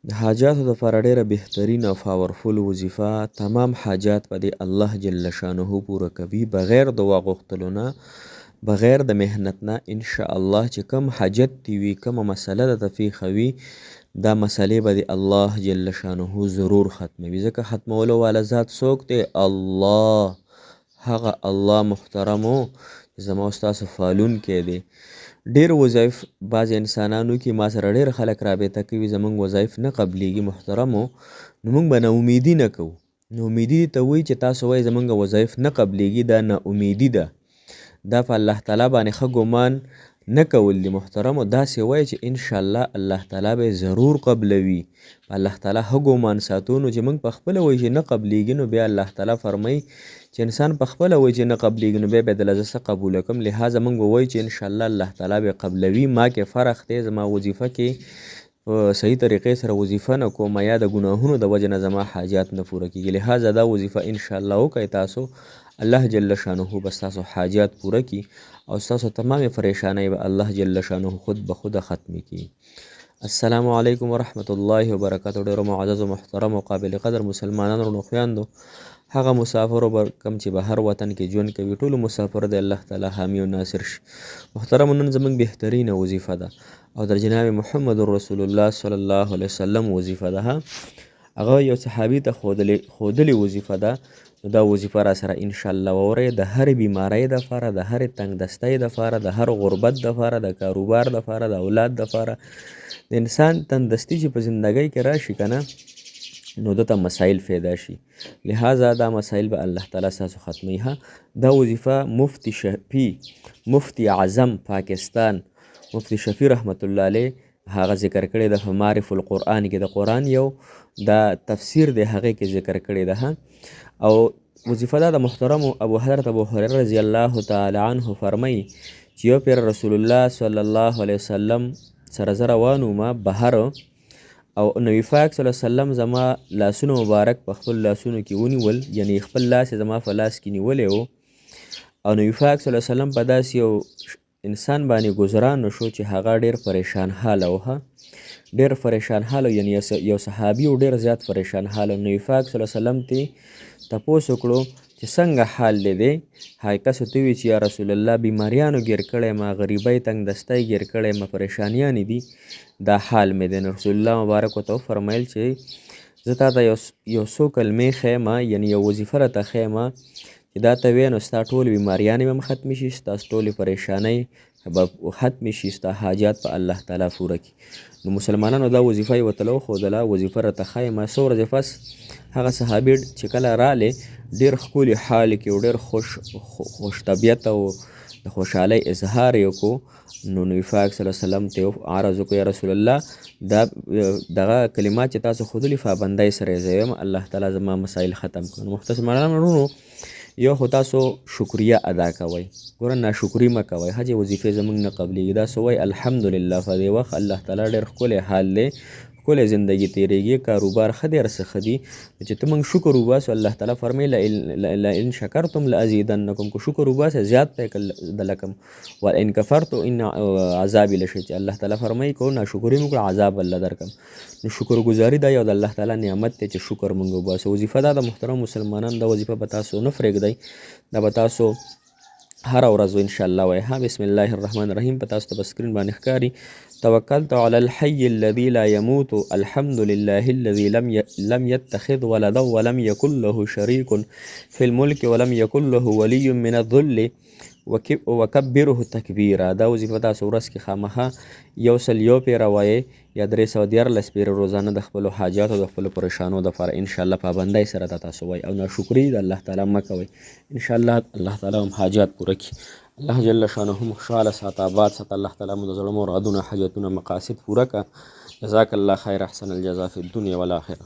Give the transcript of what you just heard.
د حاجاتو دپاره ډیره بهترین او پاورفل وظیفه تمام حاجات په دې الله جل شانه پوره کوي بغیر د دعا غوښتلو نه، بغیر د محنت نه. ان شاء الله چې کوم حاجت دی وي، کومه مسله درته پیښه وي، دا مسلې به د الله جل شانه ضرور ختموي، ځکه ختمولو والا ذات څوک دی؟ الله. هغه الله محترمو چې زما او ستاسو پالونکی دی. ډېر وظایف بعضې انسانانو کې ما سره ډېر خلک رابطه کوي، زموږ وظایف نه قبلیږي محترمو، نو موږ به ناامیدي نه کوو. ناامیدي ته وایي چې تاسو وایي زموږ وظایف نه قبلیږي، دا ناامیدي ده. دا په الله تعالی باندې ښه ګمان نه کول دي محترمو. داسې وایي چې انشاءالله الله تعالی به ضرور قبلوي. په الله تعالی ښه ګمان ساتو. نو چې موږ په خپله وایي چې نه قبلیږي، نو بیا الله تعالی فرمایي چې انسان په خپله وایي چې نه قبلیږي، نو بیا به دله زه څه قبوله کړم. لهذا موږ به وایو چې انشاءالله الله تعالی به قبلوي. ما کې فرق دی، زما وظیفه کې په صحیح طریقې سره وظیفه نه کوم، یا د ګناهونو د وجې نه زما حاجات نه پوره کېږي. لهذا دا وظیفه انشاءالله وکئ تاسو، الله جل شانه به ستاسو حاجات پوره کړي او ستاسو تمامې پریشانۍ به الله جل شانه خود به خوده ختمې کړي. السلام علیکم ورحمت الله وبرکاتو. ډېرو معزز و محترم او قابل قدر مسلمانانو رونو خویندو، هغه مسافرو به کوم چې بهر وطن کې ژوند کوي، ټولو مسافر د الله تعالی حامی او ناصر شي. محترمو، نن زموږ بهترینه وظیفه ده او در جناب محمد رسول الله صلی الله علیه وسلم وظیفه ده. هغه یو صحابي ته ښودلې وظیفه ده. نو دا وظیفه را سره انشاءالله واورئ. د هرې بیمارۍ دپاره، د هرې تنګدستۍ دپاره، د هر غربت دپاره، د کاروبار دپاره، د اولاد دپاره، د انسان تندرستي چې په زندګۍ کې راشي که نه، نو دته مسایل پیدا شي. لهذا دا مسایل به الله تعالی ستاسو ختموي. دا وظیفه مفتی شفیع، مفتی اعظم پاکستان، مفتی شفیع رحمت الله علیه هغه ذکر کړی ده په معرف القرآن کې. د قرآن یو دا تفسیر دی، هغې کې ذکر کړی ده. او وظیفه دا د محترم حضرت ابو هریره رضی الله تعالی عنه فرمایي چې یو پیر رسول الله صلی الله علیه وسلم سره زه روان وم بهر، او نبی پاک صلی الله علیه وسلم زما لاسونه مبارک په خپل لاسونو کې ونیول، یعنی خپل لاس زما په لاس کې نیولی و. او نبی پاک صلی الله علیه وسلم په داسې یو انسان باندې ګذران وشو چې هغه ډېر پریشان حاله و، ډېر پریشان حاله، یعنی یو صحابي و ډېر زیات پریشان حاله. نبی پاک صلی الله علیه وسلم ته تپوس وکړو چې څنګه حال دی؟ هغې کس ورته وویل چې یا رسول الله بیماریانو ګیر کړی ما، غریبۍ تنګدستۍ ګیر کړی ما، پریشانیانې دي، دا حال مې دی. نو رسول الله مبارک ورته وفرمیل چې زه تا ته یو څو کلمې ښیم، یعنی یو وظیفه راته ښیم چې دا ته ویې نو ستا ټولې بیماریانې به هم ختمې شي، ستاسو ټولې پریشانۍ به ختمې شي، ستا حاجات په الله تعالی پوره کړي. نو مسلمانانو دا وظیفه یې ورته وښودله، وظیفه راته ښیم. څو ورځې پس هغه صحابي چې کله رالی، ډېر ښکلي حال کې و، ډېر خوش طبیعت او د خوشحالۍ اظهار یې وکړو. نو نبي پاک صلی الله علیه وسلم ته عرض وکړو یا رسول الله دا دغه کلمات چې تاسو ښودلي پابندۍ سره یې زه یم، الله تعالی زما مسایل ختم کړو. نو محترمانو وروڼو، یو خو تاسو شکریه ادا کوئ، ګوره ناشکري مه کوئ. هجې وظیفې زموږ نه قبلیږي، داسې وایي الحمدلله په دې وخت الله تعالی ډېر ښکلی حال دی، ښکلی زندګي تېرېږي، کاروبار ښه دی، هر څه ښه دي. چې ته موږ شکر وباسو، الله تعالی فرمایي لئن شکرتم لازیدنکم، که شکر وباسئ زیات به درله کړم، وان کفرتم ان عذابي لشدید. چې الله تعالی فرمایي که ناشکري مو کړه عذاب الله درکړم. نو شکرګزاري دا یو د الله تعالی نعمت دی چې شکر موږ وباسو. وظیفه دا د محترم مسلمانان، دا وظیفه به تاسو نه پرېږدئ، دا به تاسو هره ورځ انشاءالله وایي. بسم الله الرحمن الرحیم په تاسو ته په سکرین باندې ښکاري. توکلت علی الحي الذي لا يموت الحمد لله الذي لم يتخذ ولدا ولم يكن له شريك في الملك ولم يكن له ولي من الذل وکبره تکبیرا. دا وظیفه تاسو ورځ کې خامخا یو سل یو پیره وایئ یا 314 پیره روزانه د خپلو حاجاتو د خپلو پریشانو دپاره انشاءالله پابندۍ سره دا تاسو وایئ. او ناشکري د الله تعالی مه کوئ، انشاءالله الله تعالی هم حاجات پوره کړي. الله جل شانه هم خوشحاله ساته، آباد ساته. الله تعالی مو د زړه مرادونه، حاجتونه، مقاصد پوره کړه. جزاک الله خیر، احسن الجزا فی الدنیا والآخره.